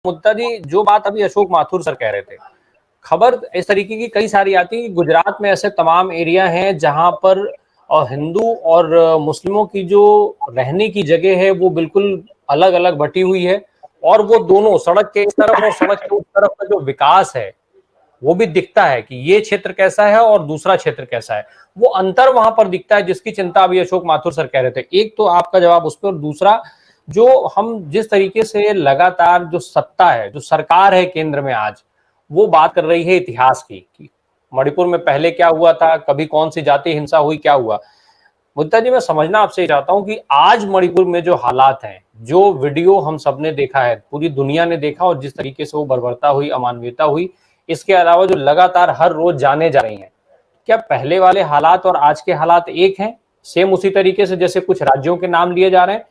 मुद्दा जी, जो बात अभी अशोक माथुर सर कह रहे थे, खबर इस तरीके की कई सारी आती है कि गुजरात में ऐसे तमाम एरिया हैं जहां पर हिंदू और मुस्लिमों की जो रहने की जगह है वो बिल्कुल अलग अलग बटी हुई है, और वो दोनों सड़क के इस तरफ और सड़क के उस तरफ का जो विकास है वो भी दिखता है कि ये क्षेत्र कैसा है और दूसरा क्षेत्र कैसा है। वो अंतर वहां पर दिखता है जिसकी चिंता अभी अशोक माथुर सर कह रहे थे। एक तो आपका जवाब उस पर, और दूसरा जो हम जिस तरीके से लगातार जो सत्ता है, जो सरकार है केंद्र में आज, वो बात कर रही है इतिहास की कि मणिपुर में पहले क्या हुआ था, कभी कौन सी जाति हिंसा हुई, क्या हुआ। मुद्दा जी, मैं समझना आपसे चाहता हूं कि आज मणिपुर में जो हालात हैं, जो वीडियो हम सबने देखा है, पूरी दुनिया ने देखा, और जिस तरीके से वो बर्बरता हुई, अमानवीयता हुई, इसके अलावा जो लगातार हर रोज जाने जा रही हैं, क्या पहले वाले हालात और आज के हालात एक हैं, सेम उसी तरीके से जैसे कुछ राज्यों के नाम लिए जा रहे हैं,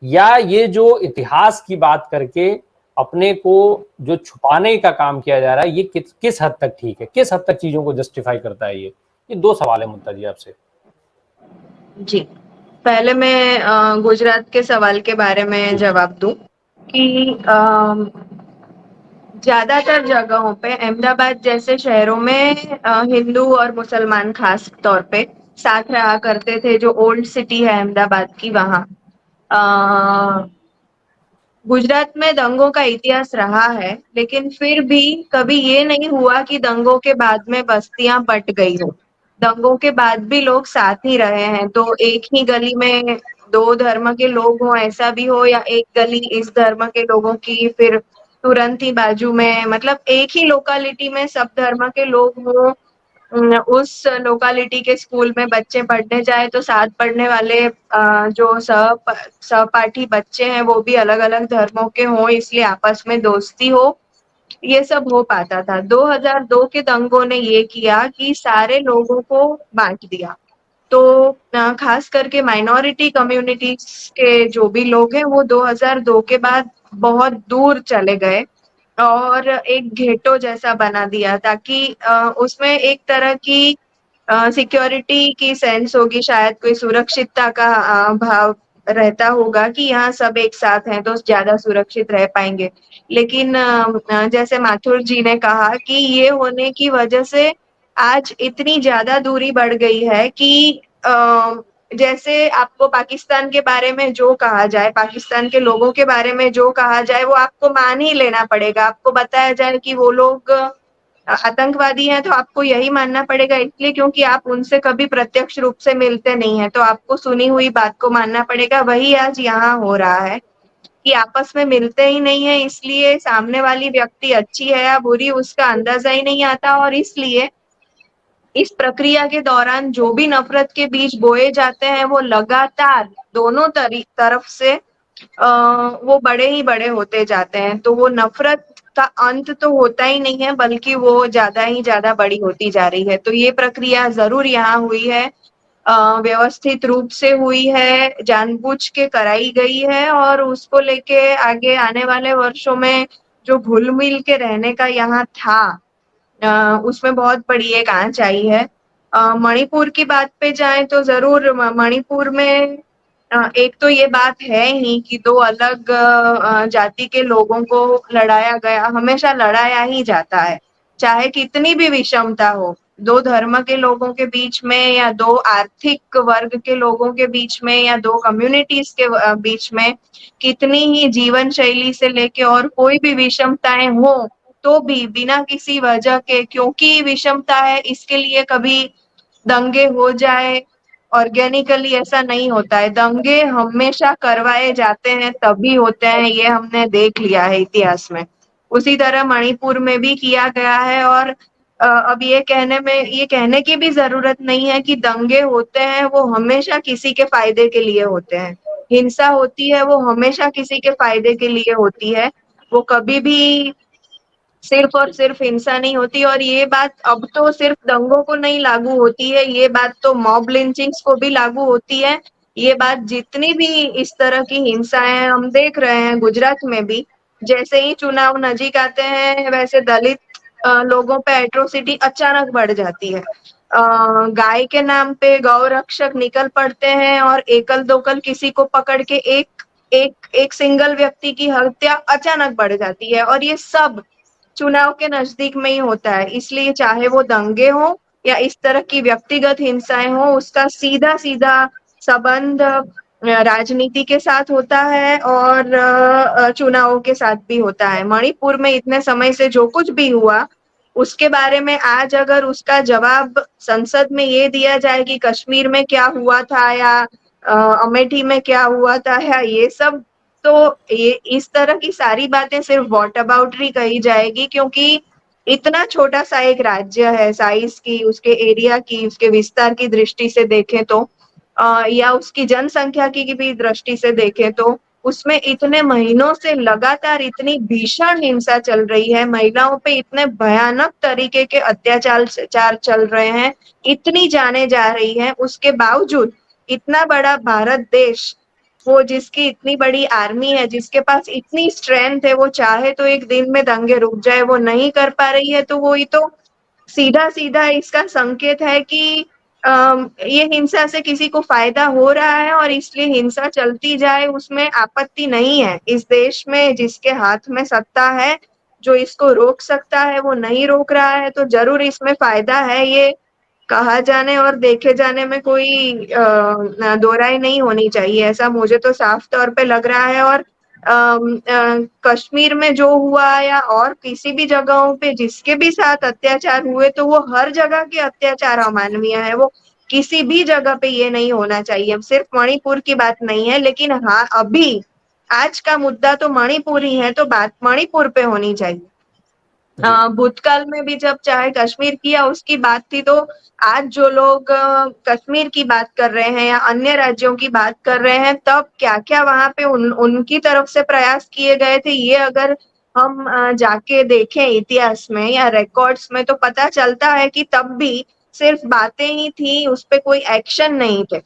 या ये जो इतिहास की बात करके अपने को जो छुपाने का काम किया जा रहा है, ये किस हद तक ठीक है, किस हद तक चीजों को जस्टिफाई करता है? ये दो सवाल है मुद्दा जी आपसे। जी, पहले मैं गुजरात के सवाल के बारे में जवाब दूं कि ज्यादातर जगहों पे अहमदाबाद जैसे शहरों में हिंदू और मुसलमान खास तौर पे साथ रहा करते थे। जो ओल्ड सिटी है अहमदाबाद की, वहाँ गुजरात में दंगों का इतिहास रहा है, लेकिन फिर भी कभी ये नहीं हुआ कि दंगों के बाद में बस्तियां बट गई हो। दंगों के बाद भी लोग साथ ही रहे हैं। तो एक ही गली में दो धर्म के लोग हों ऐसा भी हो, या एक गली इस धर्म के लोगों की, फिर तुरंत ही बाजू में, मतलब एक ही लोकालिटी में सब धर्म के लोग हों। उस लोकालिटी के स्कूल में बच्चे पढ़ने जाए तो साथ पढ़ने वाले जो सहपाठी बच्चे हैं वो भी अलग अलग धर्मों के हों, इसलिए आपस में दोस्ती हो, ये सब हो पाता था। 2002 के दंगों ने ये किया कि सारे लोगों को बांट दिया। तो खास करके माइनॉरिटी कम्युनिटीज के जो भी लोग हैं वो 2002 के बाद बहुत दूर चले गए और एक घेटो जैसा बना दिया, ताकि उसमें एक तरह की सिक्योरिटी की सेंस होगी, शायद कोई सुरक्षितता का भाव रहता होगा कि यहाँ सब एक साथ हैं तो ज्यादा सुरक्षित रह पाएंगे। लेकिन जैसे माथुर जी ने कहा कि ये होने की वजह से आज इतनी ज्यादा दूरी बढ़ गई है कि जैसे आपको पाकिस्तान के बारे में जो कहा जाए, पाकिस्तान के लोगों के बारे में जो कहा जाए, वो आपको मान ही लेना पड़ेगा। आपको बताया जाए कि वो लोग आतंकवादी हैं तो आपको यही मानना पड़ेगा, इसलिए क्योंकि आप उनसे कभी प्रत्यक्ष रूप से मिलते नहीं हैं, तो आपको सुनी हुई बात को मानना पड़ेगा। वही आज यहाँ हो रहा है कि आपस में मिलते ही नहीं है, इसलिए सामने वाली व्यक्ति अच्छी है या बुरी उसका अंदाजा ही नहीं आता, और इसलिए इस प्रक्रिया के दौरान जो भी नफरत के बीज बोए जाते हैं वो लगातार दोनों तरफ से वो बड़े ही बड़े होते जाते हैं। तो वो नफरत का अंत तो होता ही नहीं है, बल्कि वो ज्यादा ही ज्यादा बड़ी होती जा रही है। तो ये प्रक्रिया जरूर यहाँ हुई है, व्यवस्थित रूप से हुई है, जानबूझ के कराई गई है, और उसको लेके आगे आने वाले वर्षों में जो घुल मिल के रहने का यहाँ था उसमें बहुत बड़ी एक आंच आई है। मणिपुर की बात पे जाएं तो जरूर मणिपुर में एक तो ये बात है ही कि दो अलग जाति के लोगों को लड़ाया गया, हमेशा लड़ाया ही जाता है, चाहे कितनी भी विषमता हो। दो धर्म के लोगों के बीच में, या दो आर्थिक वर्ग के लोगों के बीच में, या दो कम्युनिटीज के बीच में, कितनी ही जीवन शैली से लेके और कोई भी विषमताएं हो, तो भी बिना किसी वजह के, क्योंकि विषमता है इसके लिए कभी दंगे हो जाए, ऑर्गेनिकली ऐसा नहीं होता है। दंगे हमेशा करवाए जाते हैं तभी होते हैं, ये हमने देख लिया है इतिहास में। उसी तरह मणिपुर में भी किया गया है, और अब ये कहने की भी जरूरत नहीं है कि दंगे होते हैं वो हमेशा किसी के फायदे के लिए होते हैं। हिंसा होती है वो हमेशा किसी के फायदे के लिए होती है, वो कभी भी सिर्फ और सिर्फ हिंसा नहीं होती। और ये बात अब तो सिर्फ दंगों को नहीं लागू होती है, ये बात तो मॉब लिंचिंग्स को भी लागू होती है। ये बात जितनी भी इस तरह की हिंसाएं हम देख रहे हैं गुजरात में भी, जैसे ही चुनाव नजीक आते हैं वैसे दलित लोगों पे एट्रोसिटी अचानक बढ़ जाती है। गाय के नाम पे गौ रक्षक निकल पड़ते हैं और एकल दोकल किसी को पकड़ के एक एक सिंगल व्यक्ति की हत्या अचानक बढ़ जाती है, और ये सब चुनाव के नजदीक में ही होता है। इसलिए चाहे वो दंगे हो या इस तरह की व्यक्तिगत हिंसाएं हो, उसका सीधा सीधा संबंध राजनीति के साथ होता है और चुनावों के साथ भी होता है। मणिपुर में इतने समय से जो कुछ भी हुआ, उसके बारे में आज अगर उसका जवाब संसद में ये दिया जाए कि कश्मीर में क्या हुआ था या अमेठी में क्या हुआ था या ये सब, तो ये इस तरह की सारी बातें सिर्फ वॉट अबाउटरी कही जाएगी, क्योंकि इतना छोटा सा एक राज्य है, साइज की, उसके एरिया की, उसके विस्तार की दृष्टि से देखें तो या उसकी जनसंख्या की भी दृष्टि से देखें तो उसमें इतने महीनों से लगातार इतनी भीषण हिंसा चल रही है, महिलाओं पे इतने भयानक तरीके के अत्याचार चल रहे हैं, इतनी जाने जा रही है, उसके बावजूद इतना बड़ा भारत देश, वो जिसकी इतनी बड़ी आर्मी है, जिसके पास इतनी स्ट्रेंथ है, वो चाहे तो एक दिन में दंगे रुक जाए, वो नहीं कर पा रही है, तो वो ही तो सीधा सीधा इसका संकेत है कि ये हिंसा से किसी को फायदा हो रहा है और इसलिए हिंसा चलती जाए, उसमें आपत्ति नहीं है। इस देश में जिसके हाथ में सत्ता है, जो इसको रोक सकता है, वो नहीं रोक रहा है, तो जरूर इसमें फायदा है। ये कहा जाने और देखे जाने में कोई दो राय नहीं होनी चाहिए, ऐसा मुझे तो साफ तौर पे लग रहा है। और कश्मीर में जो हुआ या और किसी भी जगहों पे जिसके भी साथ अत्याचार हुए, तो वो हर जगह के अत्याचार अमानवीय है, वो किसी भी जगह पे ये नहीं होना चाहिए। सिर्फ मणिपुर की बात नहीं है, लेकिन हाँ, अभी आज का मुद्दा तो मणिपुर ही है, तो बात मणिपुर पे होनी चाहिए। जी भूतकाल में भी जब चाहे कश्मीर की या उसकी बात थी, तो आज जो लोग कश्मीर की बात कर रहे हैं या अन्य राज्यों की बात कर रहे हैं, तब क्या क्या वहां पे उनकी तरफ से प्रयास किए गए थे, ये अगर हम जाके देखें इतिहास में या रिकॉर्ड्स में, तो पता चलता है कि तब भी सिर्फ बातें ही थी, उस पे कोई एक्शन नहीं थे।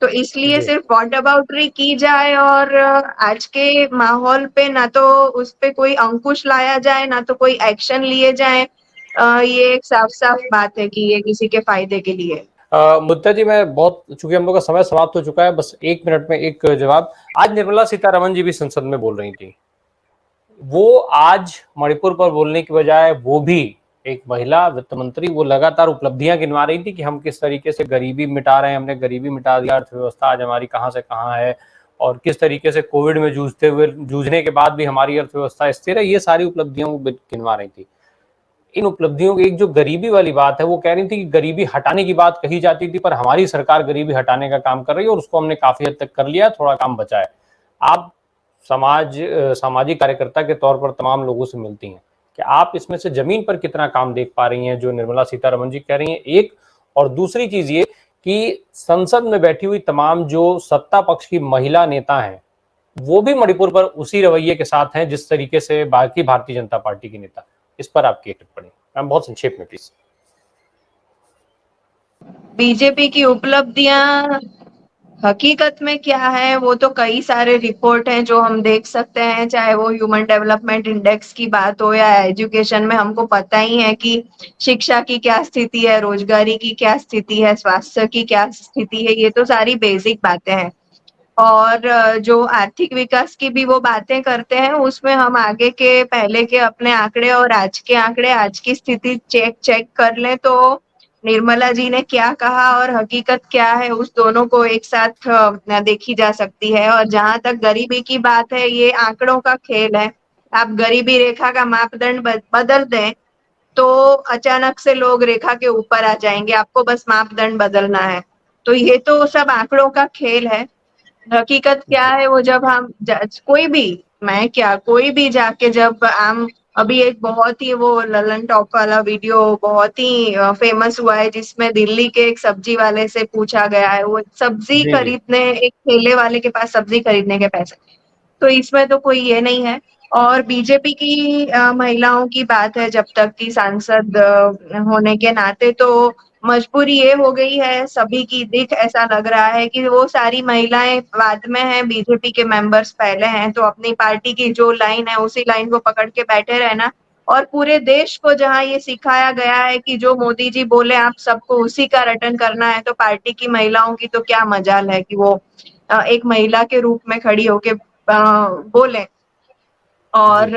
तो इसलिए जी सिर्फ वॉट अबाउटरी की जाए और आज के माहौल पे ना तो उस पे कोई अंकुश लाया जाए, ना तो कोई एक्शन लिए जाए, ये एक साफ साफ बात है कि ये किसी के फायदे के लिए। मुद्दा जी, मैं बहुत, चूंकि हम लोग का समय समाप्त हो चुका है, बस 1 मिनट में एक जवाब। आज निर्मला सीतारमण जी भी संसद में बोल रही थी, वो आज मणिपुर पर बोलने की बजाय, वो भी एक महिला वित्त मंत्री, वो लगातार उपलब्धियां गिनवा रही थी कि हम किस तरीके से गरीबी मिटा रहे हैं, हमने गरीबी मिटा दिया, अर्थव्यवस्था आज हमारी कहां से कहां है, और किस तरीके से कोविड में जूझने के बाद भी हमारी अर्थव्यवस्था स्थिर है। ये सारी उपलब्धियां वो गिनवा रही थी। इन उपलब्धियों की एक जो गरीबी वाली बात है, वो कह रही थी कि गरीबी हटाने की बात कही जाती थी, पर हमारी सरकार गरीबी हटाने का काम कर रही है और उसको हमने काफी हद तक कर लिया, थोड़ा काम बचा है। आप सामाजिक कार्यकर्ता के तौर पर तमाम लोगों से मिलती हैं, कि आप इसमें से जमीन पर कितना काम देख पा रही हैं जो निर्मला सीतारमण जी कह रही हैं, एक। और दूसरी चीज ये कि संसद में बैठी हुई तमाम जो सत्ता पक्ष की महिला नेता हैं, वो भी मणिपुर पर उसी रवैये के साथ हैं जिस तरीके से बाकी भारतीय जनता पार्टी के नेता। इस पर आपकी एक टिप्पणी मैम, बहुत संक्षेप में प्लीज। बीजेपी की उपलब्धियां हकीकत में क्या है, वो तो कई सारे रिपोर्ट हैं जो हम देख सकते हैं, चाहे वो ह्यूमन डेवलपमेंट इंडेक्स की बात हो या एजुकेशन में हमको पता ही है कि शिक्षा की क्या स्थिति है, रोजगारी की क्या स्थिति है, स्वास्थ्य की क्या स्थिति है, ये तो सारी बेसिक बातें हैं। और जो आर्थिक विकास की भी वो बातें करते हैं, उसमें हम आगे के पहले के अपने आंकड़े और आज के आंकड़े, आज की स्थिति चेक कर लें, तो निर्मला जी ने क्या कहा और हकीकत क्या है, उस दोनों को एक साथ देखी जा सकती है। और जहां तक गरीबी की बात है, ये आंकड़ों का खेल है। आप गरीबी रेखा का मापदंड बदल दें, तो अचानक से लोग रेखा के ऊपर आ जाएंगे, आपको बस मापदंड बदलना है। तो ये तो सब आंकड़ों का खेल है। हकीकत क्या जी है, वो जब हम कोई भी, मैं क्या, कोई भी जाके जब आम, अभी एक बहुत ही वो ललन टॉप वाला वीडियो बहुत ही फेमस हुआ है, जिसमें दिल्ली के एक सब्जी वाले से पूछा गया है, वो सब्जी जी जी खरीदने, एक ठेले वाले के पास सब्जी खरीदने के पैसे, तो इसमें तो कोई ये नहीं है। और बीजेपी की महिलाओं की बात है, जब तक की सांसद होने के नाते, तो मजबूरी ये हो गई है सभी की, दिख ऐसा लग रहा है कि वो सारी महिलाएं बाद में हैं, बीजेपी के मेंबर्स पहले हैं, तो अपनी पार्टी की जो लाइन है उसी लाइन को पकड़ के बैठे रहना। और पूरे देश को जहां ये सिखाया गया है कि जो मोदी जी बोले आप सबको उसी का रटन करना है, तो पार्टी की महिलाओं की तो क्या मजाल है कि वो एक महिला के रूप में खड़ी होके बोले और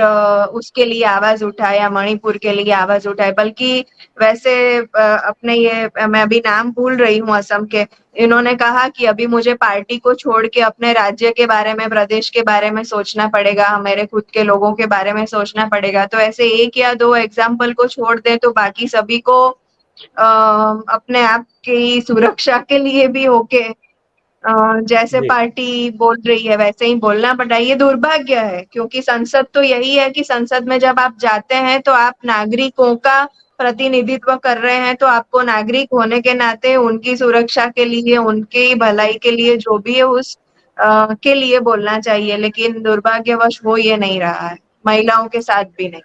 उसके लिए आवाज उठाए या मणिपुर के लिए आवाज उठाए, बल्कि वैसे अपने ये मैं अभी नाम भूल रही हूँ असम के, इन्होंने कहा कि अभी मुझे पार्टी को छोड़ के अपने राज्य के बारे में, प्रदेश के बारे में सोचना पड़ेगा, मेरे खुद के लोगों के बारे में सोचना पड़ेगा। तो ऐसे 1 या 2 एग्जाम्पल को छोड़ दें तो बाकी सभी को अपने आप की सुरक्षा के लिए भी होके जैसे जी पार्टी बोल रही है वैसे ही बोलना पड़ा। ये दुर्भाग्य है, क्योंकि संसद तो यही है कि संसद में जब आप जाते हैं तो आप नागरिकों का प्रतिनिधित्व कर रहे हैं, तो आपको नागरिक होने के नाते उनकी सुरक्षा के लिए, उनकी भलाई के लिए जो भी है उस के लिए बोलना चाहिए। लेकिन दुर्भाग्यवश हो ये नहीं रहा है, महिलाओं के साथ भी नहीं।